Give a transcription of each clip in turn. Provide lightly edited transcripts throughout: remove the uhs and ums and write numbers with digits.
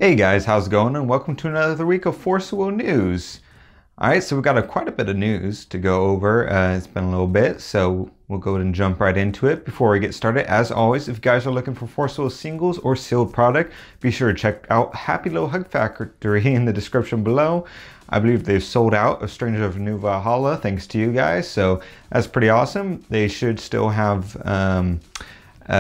Hey guys, how's it going? And welcome to another week of Force Will News. Alright, so we've got quite a bit of news to go over. It's been a little bit, so we'll go ahead and jump right into it. Before we get started, as always, if you guys are looking for Force Will singles or sealed product, be sure to check out Happy Little Hug Factory in the description below. I believe they've sold out of Strangers of New Valhalla, thanks to you guys, so that's pretty awesome. They should still have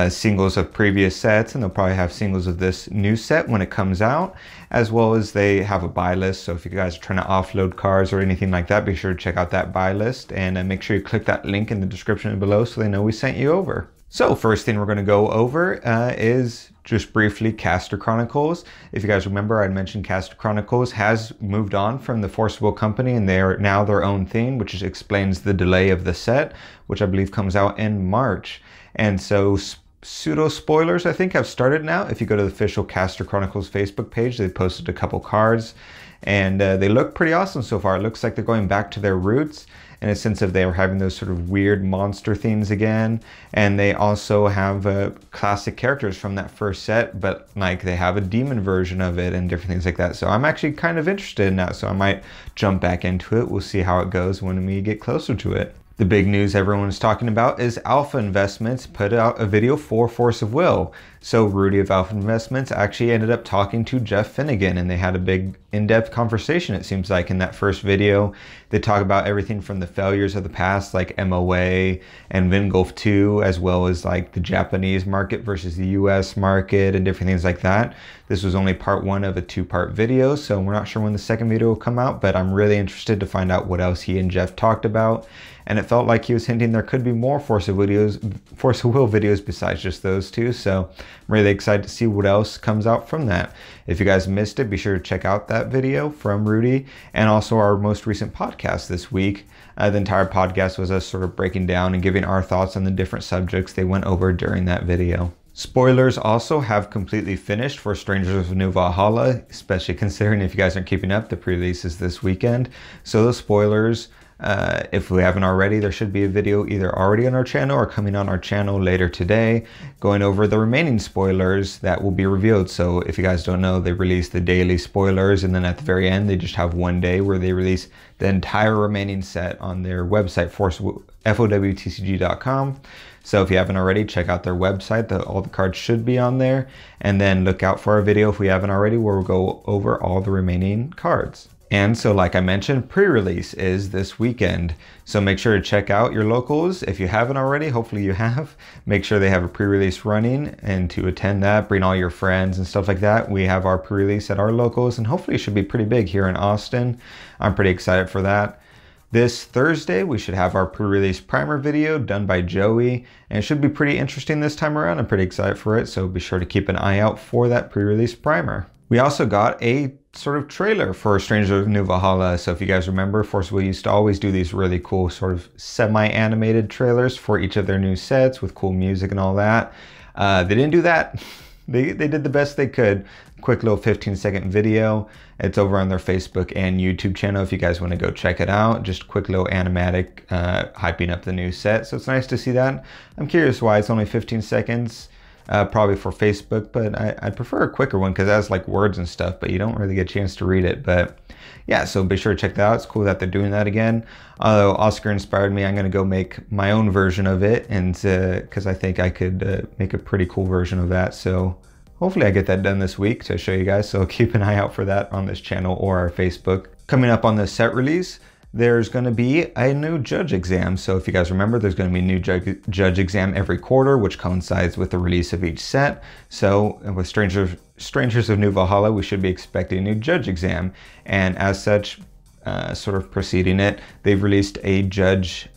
singles of previous sets, and they'll probably have singles of this new set when it comes out, as well as they have a buy list. So if you guys are trying to offload cards or anything like that, be sure to check out that buy list, and make sure you click that link in the description below so they know we sent you over. So first thing we're going to go over is just briefly Caster Chronicles. If you guys remember, I mentioned Caster Chronicles has moved on from the Force Will company, and they are now their own thing, which explains the delay of the set, which I believe comes out in March. And so pseudo spoilers, I think, have started now. If you go to the official Caster Chronicles Facebook page, they posted a couple cards, and they look pretty awesome so far. It looks like they're going back to their roots in a sense of they were having those sort of weird monster themes again. And they also have classic characters from that first set, but like they have a demon version of it and different things like that. So I'm actually kind of interested in that. So I might jump back into it. We'll see how it goes when we get closer to it. The big news everyone's talking about is Alpha Investments put out a video for Force of Will. So Rudy of Alpha Investments actually ended up talking to Jeff Finnegan, and they had a big in-depth conversation, it seems like, in that first video. They talk about everything from the failures of the past, like MOA and Vingolf 2, as well as like the Japanese market versus the US market and different things like that. This was only part one of a two-part video, so we're not sure when the second video will come out, but I'm really interested to find out what else he and Jeff talked about. And it felt like he was hinting there could be more Force of Will videos besides just those two. So I'm really excited to see what else comes out from that. If you guys missed it, be sure to check out that video from Rudy, and also our most recent podcast this week. The entire podcast was us sort of breaking down and giving our thoughts on the different subjects they went over during that video. Spoilers also have completely finished for Strangers of New Valhalla, especially considering, if you guys aren't keeping up, the pre-release is this weekend. So those spoilers, if we haven't already, there should be a video either already on our channel or coming on our channel later today going over the remaining spoilers that will be revealed. So if you guys don't know, they release the daily spoilers, and then at the very end they just have one day where they release the entire remaining set on their website, fowtcg.com. So if you haven't already, check out their website. All the cards should be on there, and then look out for our video if we haven't already, where we'll go over all the remaining cards. And so, like I mentioned, pre-release is this weekend. So make sure to check out your locals. If you haven't already, hopefully you have. Make sure they have a pre-release running, and to attend that, bring all your friends and stuff like that. We have our pre-release at our locals, and hopefully it should be pretty big here in Austin. I'm pretty excited for that. This Thursday, we should have our pre-release primer video done by Joey, and it should be pretty interesting this time around. I'm pretty excited for it, so be sure to keep an eye out for that pre-release primer. We also got a sort of trailer for Strangers of New Valhalla. So if you guys remember, Force Will used to always do these really cool sort of semi-animated trailers for each of their new sets with cool music and all that. They didn't do that. They did the best they could. Quick little 15-second video. It's over on their Facebook and YouTube channel if you guys want to go check it out. Just quick little animatic hyping up the new set. So it's nice to see that. I'm curious why it's only 15 seconds. Probably for Facebook, but I'd prefer a quicker one because it has like words and stuff, but you don't really get a chance to read it. But yeah, so be sure to check that out. It's cool that they're doing that again. Although Oscar inspired me, I'm going to go make my own version of it, and because I think I could make a pretty cool version of that. So hopefully I get that done this week to show you guys. So keep an eye out for that on this channel or our Facebook. Coming up on the set release, there's going to be a new judge exam. So if you guys remember, there's going to be a new judge exam every quarter, which coincides with the release of each set. So with Strangers of New Valhalla, we should be expecting a new judge exam. And as such, sort of preceding it, they've released a judge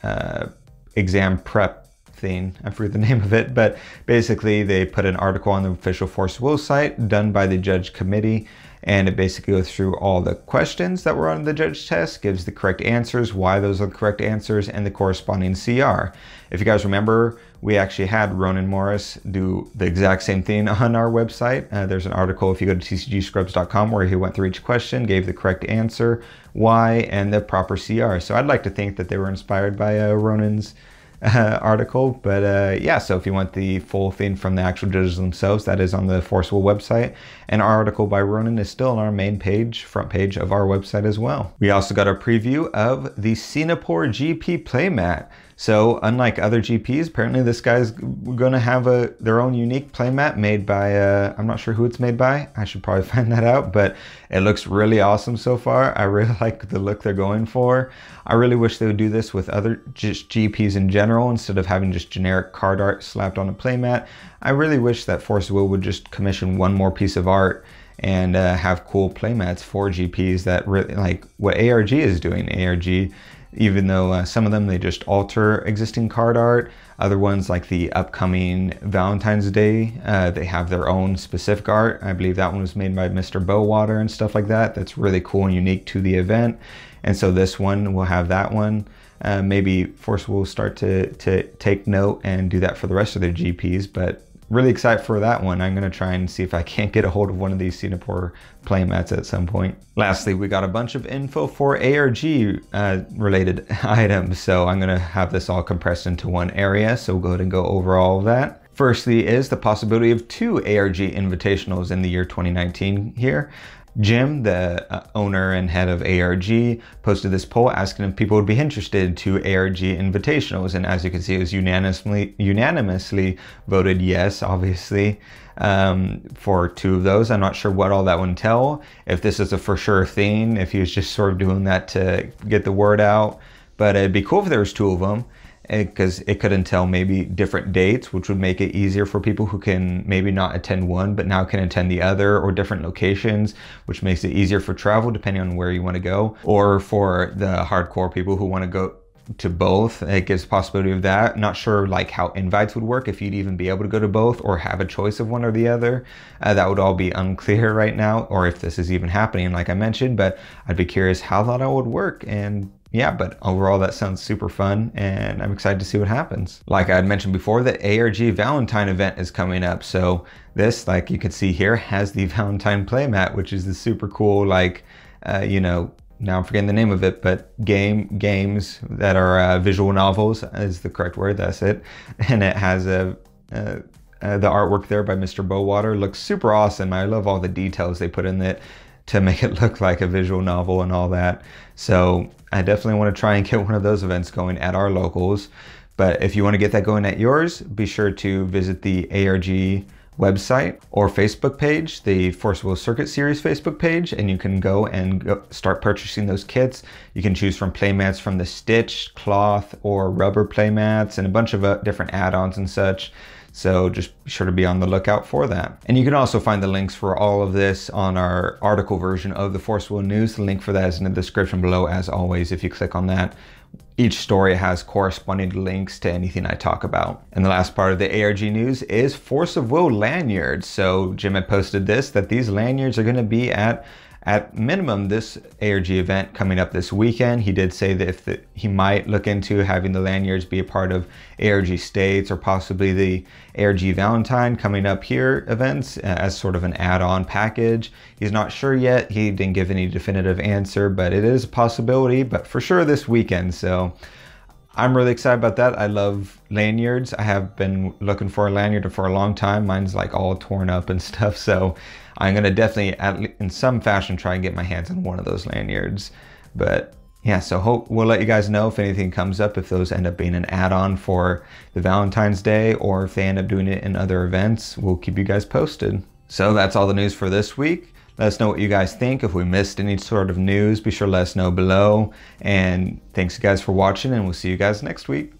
exam prep thing. I forget the name of it, but basically they put an article on the official Force Will site done by the judge committee, and it basically goes through all the questions that were on the judge test, gives the correct answers, why those are the correct answers, and the corresponding CR. If you guys remember, we actually had Ronan Morris do the exact same thing on our website. There's an article if you go to tcgscrubs.com where he went through each question, gave the correct answer, why, and the proper CR. So I'd like to think that they were inspired by Ronan's article. But yeah, so if you want the full thing from the actual judges themselves, that is on the Forceable website. And our article by Ronan is still on our main page, front page of our website as well. We also got a preview of the Singapore GP playmat. So unlike other GPs, apparently this guy's gonna have their own unique playmat made by, I'm not sure who it's made by. I should probably find that out, but it looks really awesome so far. I really like the look they're going for. I really wish they would do this with other just GPs in general instead of having just generic card art slapped on a playmat. I really wish that Forceable would just commission one more piece of art and have cool playmats for GPs that really like what ARG is doing. ARG, even though some of them, they just alter existing card art. Other ones, like the upcoming Valentine's Day, they have their own specific art. I believe that one was made by Mr. Bowater and stuff like that. That's really cool and unique to the event. And so this one will have that one. Maybe Forceable will start to take note and do that for the rest of their GPs, but really excited for that one. I'm gonna try and see if I can't get a hold of one of these Singapore playmats at some point. Lastly, we got a bunch of info for ARG related items. So I'm gonna have this all compressed into one area. So we'll go ahead and go over all of that. Firstly is the possibility of 2 ARG invitationals in the year 2019 here. Jim, the owner and head of ARG, posted this poll asking if people would be interested to ARG invitationals, and as you can see, it was unanimously voted yes, obviously, for 2 of those. I'm not sure what all that would entail, if this is a for sure thing, if he was just sort of doing that to get the word out, but it'd be cool if there was 2 of them, because it could entail maybe different dates, which would make it easier for people who can maybe not attend one but now can attend the other, or different locations, which makes it easier for travel depending on where you want to go, or for the hardcore people who want to go to both. It gives possibility of that. Not sure like how invites would work, if you'd even be able to go to both or have a choice of one or the other. That would all be unclear right now, or if this is even happening like I mentioned, but I'd be curious how that all would work. And yeah, but overall that sounds super fun and I'm excited to see what happens. Like I had mentioned before, the ARG Valentine event is coming up. So this, like you can see here, has the Valentine playmat, which is the super cool, like, you know, now I'm forgetting the name of it, but games that are visual novels is the correct word, that's it. And it has the artwork there by Mr. Bowater. Looks super awesome. I love all the details they put in it to make it look like a visual novel and all that. So I definitely want to try and get one of those events going at our locals. But if you want to get that going at yours, be sure to visit the ARG website or Facebook page, the Forceable Circuit Series Facebook page, and you can go and start purchasing those kits. You can choose from playmats from the stitched, cloth, or rubber playmats, and a bunch of different add-ons and such. So just be sure to be on the lookout for that. And you can also find the links for all of this on our article version of the Forceable News. The link for that is in the description below, as always. If you click on that, each story has corresponding links to anything I talk about. And the last part of the ARG news is Force of Will lanyards. So Jim had posted this, that these lanyards are going to be at minimum this ARG event coming up this weekend. He did say that he might look into having the lanyards be a part of ARG States or possibly the ARG Valentine coming up here events as sort of an add-on package. He's not sure yet. He didn't give any definitive answer, but it is a possibility, but for sure this weekend. So I'm really excited about that. I love lanyards. I have been looking for a lanyard for a long time. Mine's like all torn up and stuff. So I'm gonna definitely, in some fashion, try and get my hands on one of those lanyards. But yeah, so we'll let you guys know if anything comes up, if those end up being an add-on for the Valentine's Day, or if they end up doing it in other events. We'll keep you guys posted. So that's all the news for this week. Let us know what you guys think. If we missed any sort of news, be sure to let us know below. And thanks you guys for watching, and we'll see you guys next week.